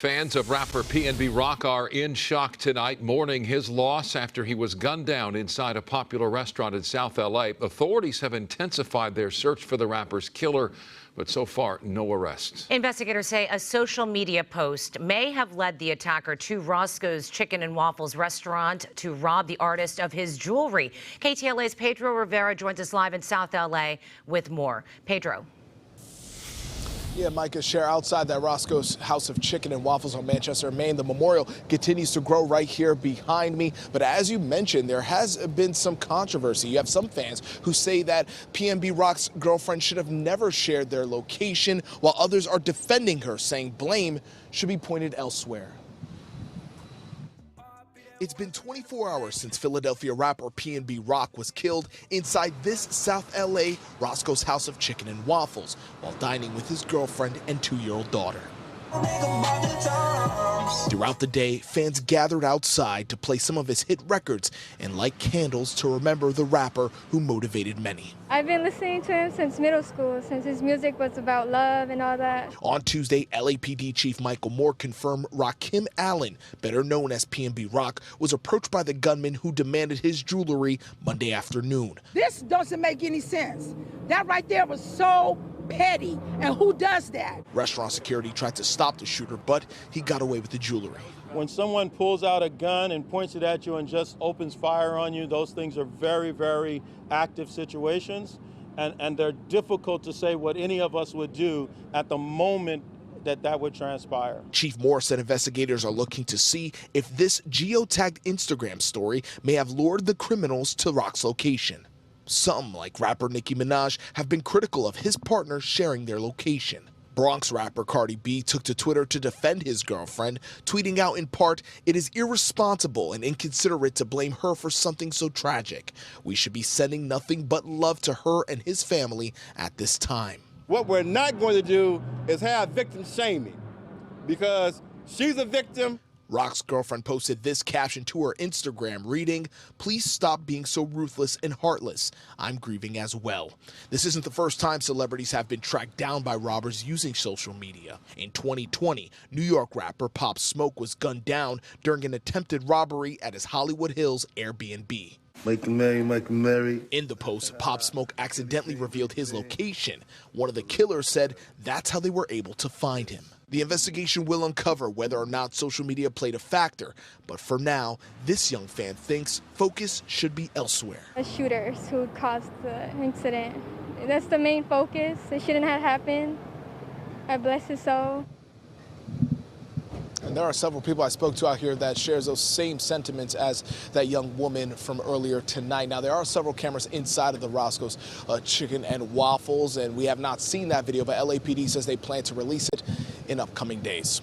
Fans of rapper PnB Rock are in shock tonight, mourning his loss after he was gunned down inside a popular restaurant in South L.A. Authorities have intensified their search for the rapper's killer, but so far, no arrests. Investigators say a social media post may have led the attacker to Roscoe's Chicken and Waffles restaurant to rob the artist of his jewelry. KTLA's Pedro Rivera joins us live in South L.A. with more. Pedro. Yeah, Micah, share outside that Roscoe's House of Chicken and Waffles on Manchester, Maine. The memorial continues to grow right here behind me. But as you mentioned, there has been some controversy. You have some fans who say that PnB Rock's girlfriend should have never shared their location, while others are defending her, saying blame should be pointed elsewhere. It's been 24 hours since Philadelphia rapper PnB Rock was killed inside this South L.A. Roscoe's House of Chicken and Waffles while dining with his girlfriend and 2-year-old daughter. Throughout the day, fans gathered outside to play some of his hit records and light candles to remember the rapper who motivated many. I've been listening to him since middle school, since his music was about love and all that. On Tuesday, LAPD Chief Michael Moore confirmed Rakim Allen, better known as PnB Rock, was approached by the gunman who demanded his jewelry Monday afternoon. This doesn't make any sense. That right there was so petty, and who does that? Restaurant security tried to stop the shooter, but he got away with the jewelry. When someone pulls out a gun and points it at you and just opens fire on you, those things are very, very active situations, and they're difficult to say what any of us would do at the moment that would transpire. Chief Moore said investigators are looking to see if this geotagged Instagram story may have lured the criminals to Rock's location. Some, like rapper Nicki Minaj, have been critical of his partner sharing their location. Bronx rapper Cardi B took to Twitter to defend his girlfriend, tweeting out in part, "It is irresponsible and inconsiderate to blame her for something so tragic. We should be sending nothing but love to her and his family at this time." What we're not going to do is have victim shaming, because she's a victim. Rock's girlfriend posted this caption to her Instagram reading, "Please stop being so ruthless and heartless. I'm grieving as well." This isn't the first time celebrities have been tracked down by robbers using social media. In 2020, New York rapper Pop Smoke was gunned down during an attempted robbery at his Hollywood Hills Airbnb. Make 'em merry, make 'em merry. In the post, Pop Smoke accidentally revealed his location. One of the killers said that's how they were able to find him. The investigation will uncover whether or not social media played a factor, but for now, this young fan thinks focus should be elsewhere. The shooters who caused the incident. That's the main focus. It shouldn't have happened. God bless his soul. And there are several people I spoke to out here that shares those same sentiments as that young woman from earlier tonight. Now, there are several cameras inside of the Roscoe's Chicken and Waffles, and we have not seen that video, but LAPD says they plan to release it in upcoming days.